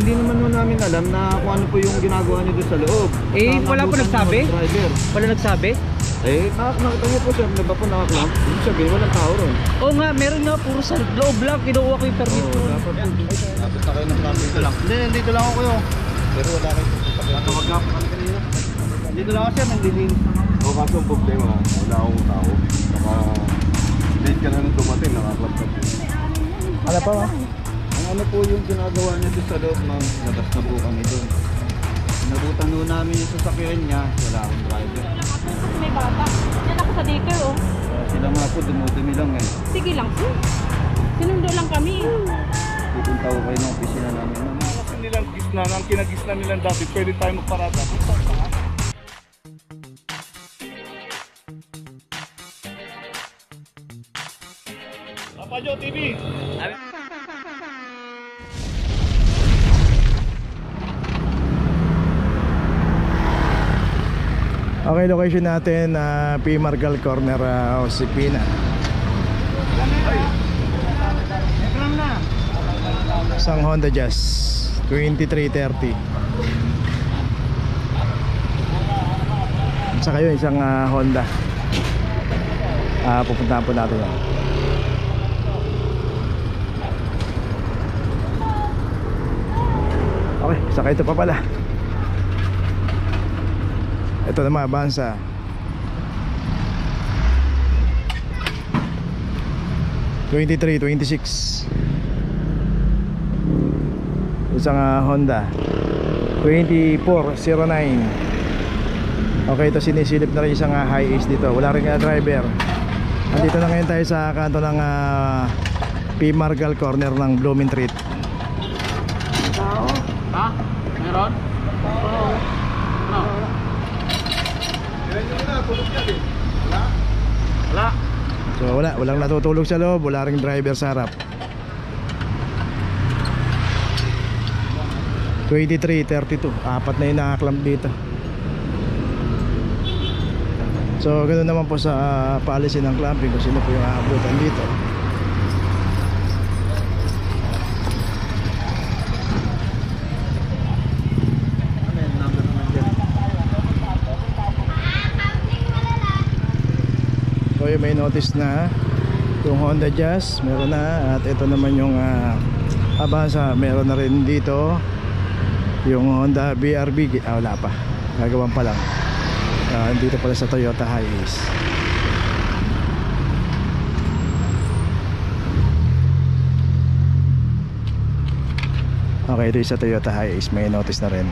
hindi naman mo namin alam na kung ano po yung ginagawa niyo doon sa loob. Wala po nagsabi? Wala nagsabi? Nakita niyo po sir, ba po nakaklamp? Ibig sabihin, walang tao ron. Oo nga, meron nga, puro sa loob lang. Kinukuha ko yung permit ko. Dapat po. Dapat na kayo ng clamp dito lang. Hindi, nandito lang ako kayo. Pero wala kayo. Tawag nga po kami kanina. Dito lang ako sir, nandilinis na ako. O kaso ang problema, wala akong tao. Saka late ka na nung dumating, nakaklap ka po. Ala pa ba? Ang ano po yung ginagawa niya doon sa loob, ma'am. Labas na po kami doon. Nabutan doon namin yung sasakyan niya. Wala akong driver. May bata. Yan ako sa daycare, oh. Sila nga po, dumudumi lang eh. Sige lang, sir. Sinundo lang kami. Pupunta ko kayo ng opisina namin, ma'am. Kasi nilang gisna, ang kinagisna nilang dati, pwede tayo magparada. Papa Joe TV! Okay, location natin, P. Margal Corner, Osipina. Isang Honda Jazz 2330. Saka yun, isang Honda. Pupuntahan po natin yan. Okay, saka ito pa pala. Ito naman, Avanza 2326. Isang Honda 2409. Okay, ito sinisilip na rin isang high ace dito. Wala rin driver. Andito na ngayon tayo sa kanto ng P. Margal Corner ng Blooming Treat. Ha? Meron? Oo. Ano? Wala. So walang natutulog sa loob, wala ring driver sa harap. 2332, apat na yung nakaklamp dito. So ganoon naman po sa paalisin ng clamping kung sino po yung aabutan dito. So may notice na yung Honda Jazz meron na, at ito naman yung Avanza meron na rin dito. Yung Honda BRB wala pa, gagawan pa lang. Dito pala sa Toyota Hiace. Okay, ito sa Toyota Hiace may notice na rin.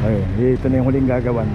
Okay, ito na yung huling gagawan.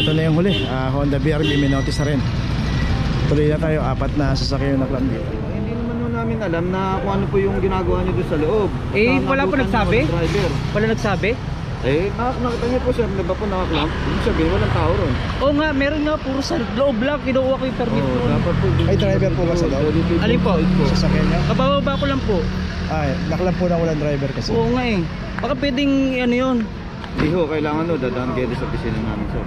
Ito na yung huli, Honda BRB may notice na rin. Tuloy na tayo, apat na sasakyan na clamp dito. Hindi naman mo namin alam na kung ano po yung ginagawa niyo doon sa loob. Wala po nagsabi? Wala nagsabi? Nakita niyo po sir, ba po nakaklamp? Ibig sabihin, walang tao ron. Oo nga, meron nga, puro sa loob lang. Kinukuha ko yung permit ko. Dapat po. Ay, driver po ba sa loob? Alin po? Sasakyan niya? Kabababa ko lang po. Naklamp po na walang driver kasi. Oo nga eh. Baka pwedeng ano yun. Hindi ho, kailangan dadaan kayo sa opisina namin sir.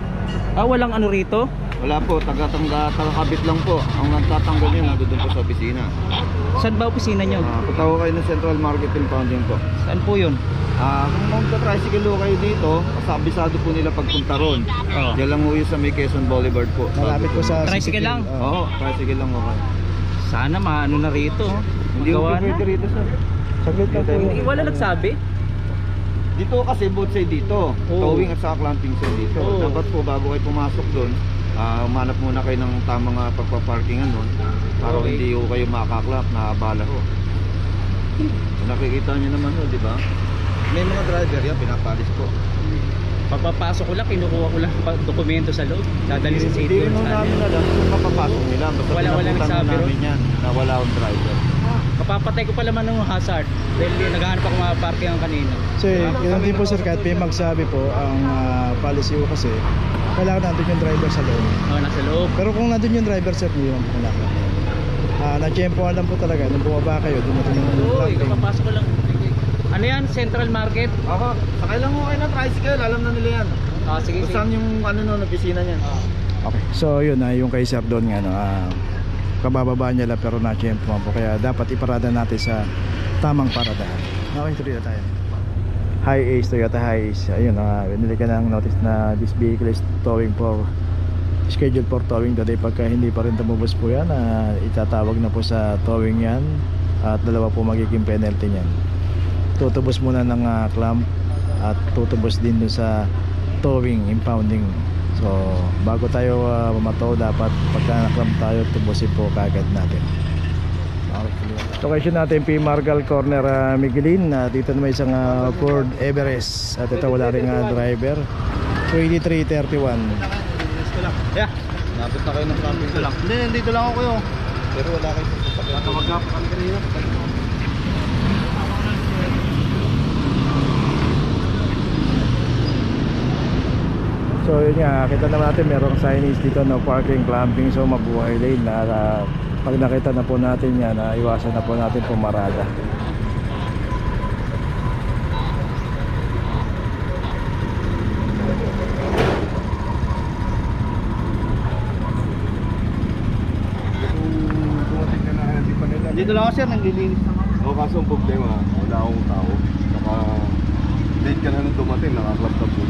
Walang ano rito? Wala po, taga-kabit lang po. Ang nagtatanggal nyo, nandun po sa opisina. Saan ba opisina nyo? Punta ko kayo ng Central Market Impounding po. Saan po yun? Kung magta-tricycle ho kayo dito, kabisado po nila pagpunta ron. Yan lang ho yun sa may Quezon Boulevard po. Malapit po sa tricycle lang? Oo, tricycle lang ho kayo. Sana maano na rito. Hindi ko pwede rito sir. Saglit lang po. Wala nagsabi? Dito kasi both side dito. Towing at saka clamping side dito. Dapat po bago kayo pumasok doon, umanap muna kayo ng tamang pagpaparkingan doon para hindi ho kayo makaklap na abala ho. Nakikita niyo naman ho, di ba? May mga driver yan, pinapalis po. Pagpapasok ko lang, kinukuha ko lang dokumento sa loob. Dadali sa Hindi safety rin room namin namin. alam kung mapapasok nila. Basta Wala pinapuntan nagsabi namin ron. yan na wala akong driver. Kapapatay ko pa naman ng hazard. Dahil naghahanap ako mga parking kanina. So yun din po sir, kahit may magsabi po ang policy ko kasi kailangan nandun yung driver sa loob. Nasa loob. Pero kung nandun yung driver sir, hindi naman po kailangan. Na-tiyempoan lang po talaga nung bumaba kayo, dumating yung Oo, clamping. kapapasok ko lang. Ano yan? Central Market? Ako, sakay lang ko kayo ng tricycle, alam na nila yan. Sige, Kung saan yung ano nun, opisina niyan. Okay, so yun yung kay sir doon nga, kabababa niya lang pero na-tiyempoan po. Kaya dapat iparada natin sa tamang paradahan. Okay, tuloy na tayo. Hi Ace, Toyota Hi Ace. Ayun, binili ka ng notice na this vehicle is towing for scheduled for towing today. Pagka hindi pa rin tumubos po yan, itatawag na po sa towing yan at dalawa po magiging penalty niyan. Tutubos muna ng clamp at tutubos din dun sa towing, impounding. So bago tayo matow, dapat pagka na-clamp tayo, tubusin po kagad natin. Location natin P. Margal Corner, Miguelin. Dito na may isang Ford Everest at ito wala ring driver. 2331. Yeah. Napit na kayo ng camping ko lang. Hindi, nandito lang ako kayo. Pero wala kayo sa sasakyan. Tawag ka pa kami kanina. So yun nga, kita naman natin merong signage dito no parking, clamping, so mabuhay lane na pag nakita na po natin yan, iwasan na po natin pumarada. Dito lang ako sir, naglilinis na ako. O kaso ang problema, wala akong tao. Saka late ka na nung dumating, nakaklap ka po.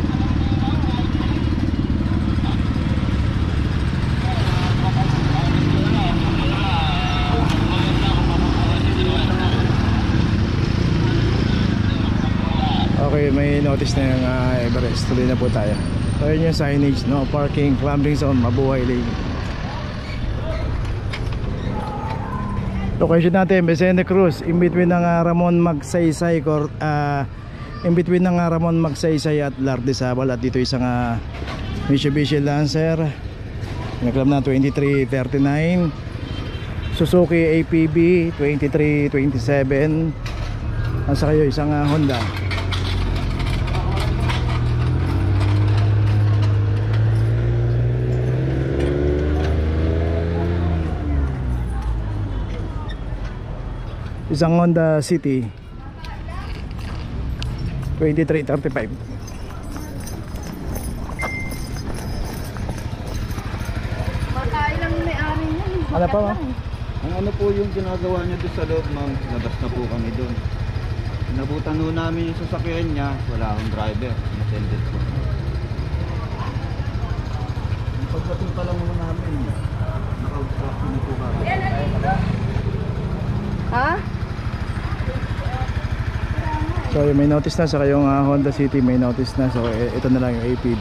Okay, may notice na yung Everest. Tuloy na po tayo. So yun yung signage, no parking, clamping zone, mabuhay lane. Location natin, Vicente Cruz, in between ng Ramon Magsaysay, in between ng Ramon Magsaysay at Lardesabal. At dito isang Mitsubishi Lancer, naklam na 2339, Suzuki APB 2327, at saka isang Honda. Isang Honda City 2335. Makailang may-ari niyan. Ano pa, ma'am? Ang ano po yung ginagawa niya doon sa loob, ma'am, labas na po kami doon. Inabutan ho namin yung sasakyan niya, wala akong driver, natended po. Yung pagdating pa lang naman namin, naka-obstruction na po kami. Ha? So may notice na, saka yung Honda City may notice na. So ito na lang yung APB.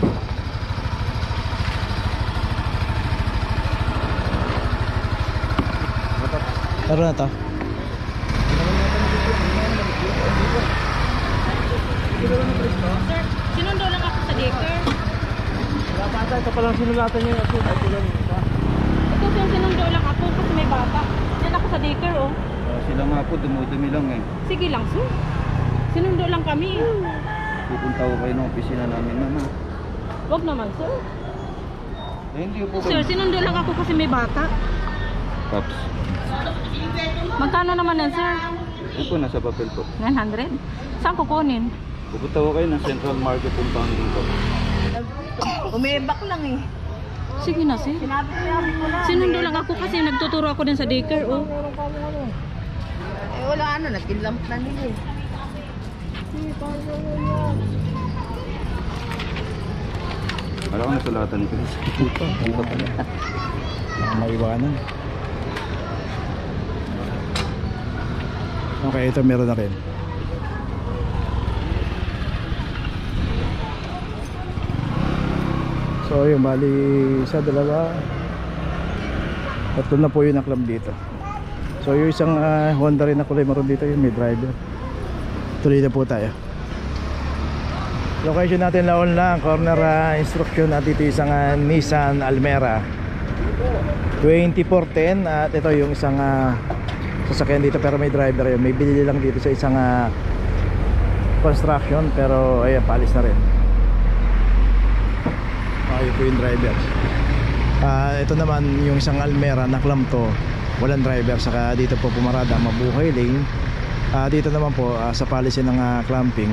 Taro na to. Sir, sinundo lang ako sa daycare. Wala pa ata, ito palang sinulatan niya. Ito yung sinundo lang ako kasi may bata. Yan ako sa daycare, oh. Sila nga po, dumudumi lang eh. Sige lang, sir. Sinundo lang kami. Pupunta ko kayo ng opisina namin, mama. Wag naman, sir. Eh, hindi po Sir, sinundo lang ako kasi may bata. Pops. Magkano naman yan, sir? Ito po, nasa papel po. 900? Saan kukunin? Pupunta ko kayo ng Central Market Compounding po. Umibak lang eh. Sige na, sir. Sinundo lang ako kasi nagtuturo ako din sa daycare, oh. Eh wala ano, nagkilamp na nila eh. Wala ko nasulatan ni Chris. Dito pala. Maiwanan. Okay, ito meron na rin. So yung bali isa, dalawa, tatlo na po yung naklab dito. So yung isang Honda rin na kulay maroon dito, yung may driver. Tuloy na po tayo. Location natin Laon lang, corner instruction at ito isang Nissan Almera 2410 at ito yung isang sasakyan dito pero may driver yun. May binili lang dito sa isang construction pero ayan, paalis na rin. Okay po yung driver. Ito naman yung isang Almera na klamto, walang driver, saka dito po pumarada, mabuhay lane. Dito naman po sa policy ng clamping,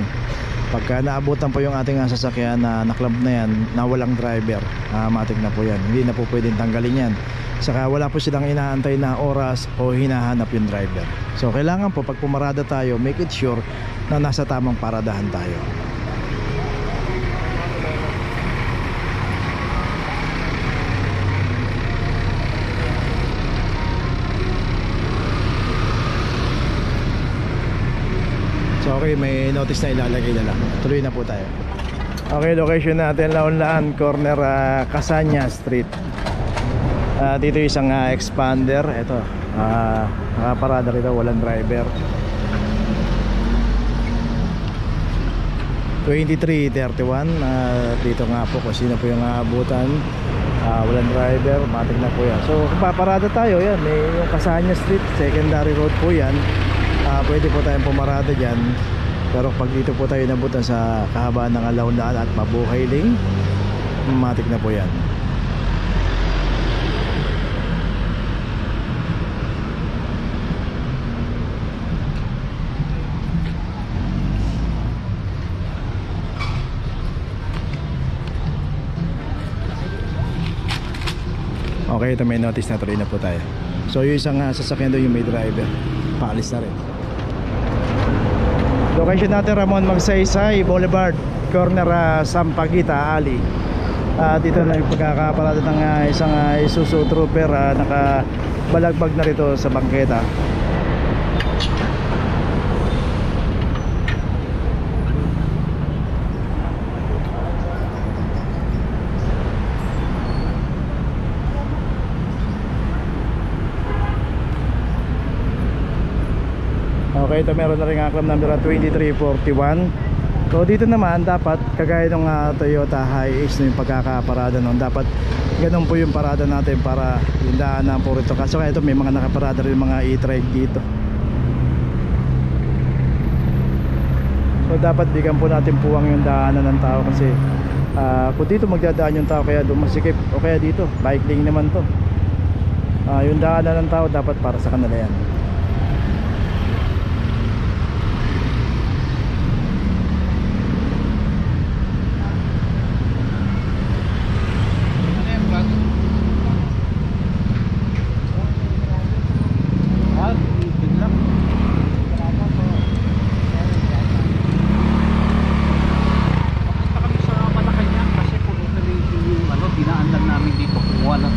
pagka naabutan po yung ating sasakyan na naklamp na yan na walang driver, matik na po yan, hindi na po pwedeng tanggalin yan. Saka wala po silang inaantay na oras o hinahanap yung driver. So kailangan po pag pumarada tayo, make it sure na nasa tamang paradahan tayo. So okay, may notice na ilalagay na lang. Tuloy na po tayo. Okay, location natin Laon-Laan, corner Casanya Street. Dito isang expander. Ito, nakaparada rito, walang driver. 2331. Dito nga po kung sino po yung aabutan. Walang driver, matik na po yan. So kung paparada tayo, yan, may yung Casanya Street, secondary road po yan. Pwede po tayong pumarada dyan. Pero pag dito po tayo nabutan sa kahabaan ng Laon-Laan at mabuhay lane, matik na po yan. Okay, ito may notice na, tuloy na po tayo. So yung isang sasakyan doon yung may driver, paalis na rin. Location natin Ramon Magsaysay Boulevard, corner Sampaguita Alley. Dito na yung pagkakaparada ng isang Isuzu Trooper, nakabalagbag na rito sa bangketa. Okay, ito meron na rin aklam number 2341. So dito naman dapat kagaya ng Toyota Hiace na yung pagkakaparada nun, dapat ganun po yung parada natin para yung daanan po rito. Kaso ito may mga nakaparada rin mga e-trike dito. So dapat bigyan po natin puwang yung daanan ng tao kasi kung dito magdadaan yung tao kaya dumasikip o kaya dito bike lane naman to. Yung daanan ng tao dapat para sa kanila yan.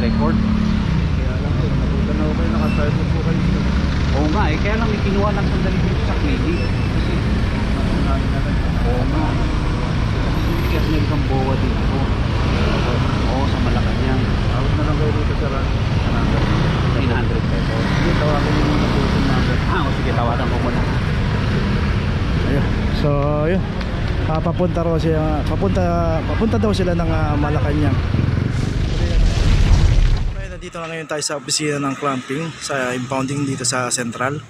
Record. Kaya lang po, nabutan na ako kayo, nakasayad po kayo. Oo nga eh, kaya lang may kinuha ng sandali dito sa clinic. Kasi Namin na lang. oo nga. Kasi Kernel Gamboa dito. Oo, sa Malacanang. Out na lang kayo dito sa run. 900 pesos. Sige, tawagin mo muna po yung number. Sige, tawagan ko muna. Ayun. So yun, papunta daw sila ng Malacanang. Dito na ngayon tayo sa opisina ng clamping sa impounding dito sa Central.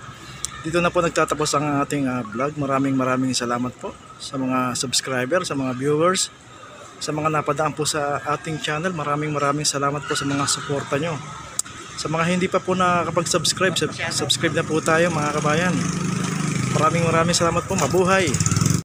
Dito na po nagtatapos ang ating vlog. Maraming salamat po sa mga subscriber, sa mga viewers, sa mga napadaan po sa ating channel. Maraming salamat po sa mga suporta nyo. Sa mga hindi pa po nakakapag-subscribe, subscribe na po tayo mga kabayan. Maraming salamat po. Mabuhay!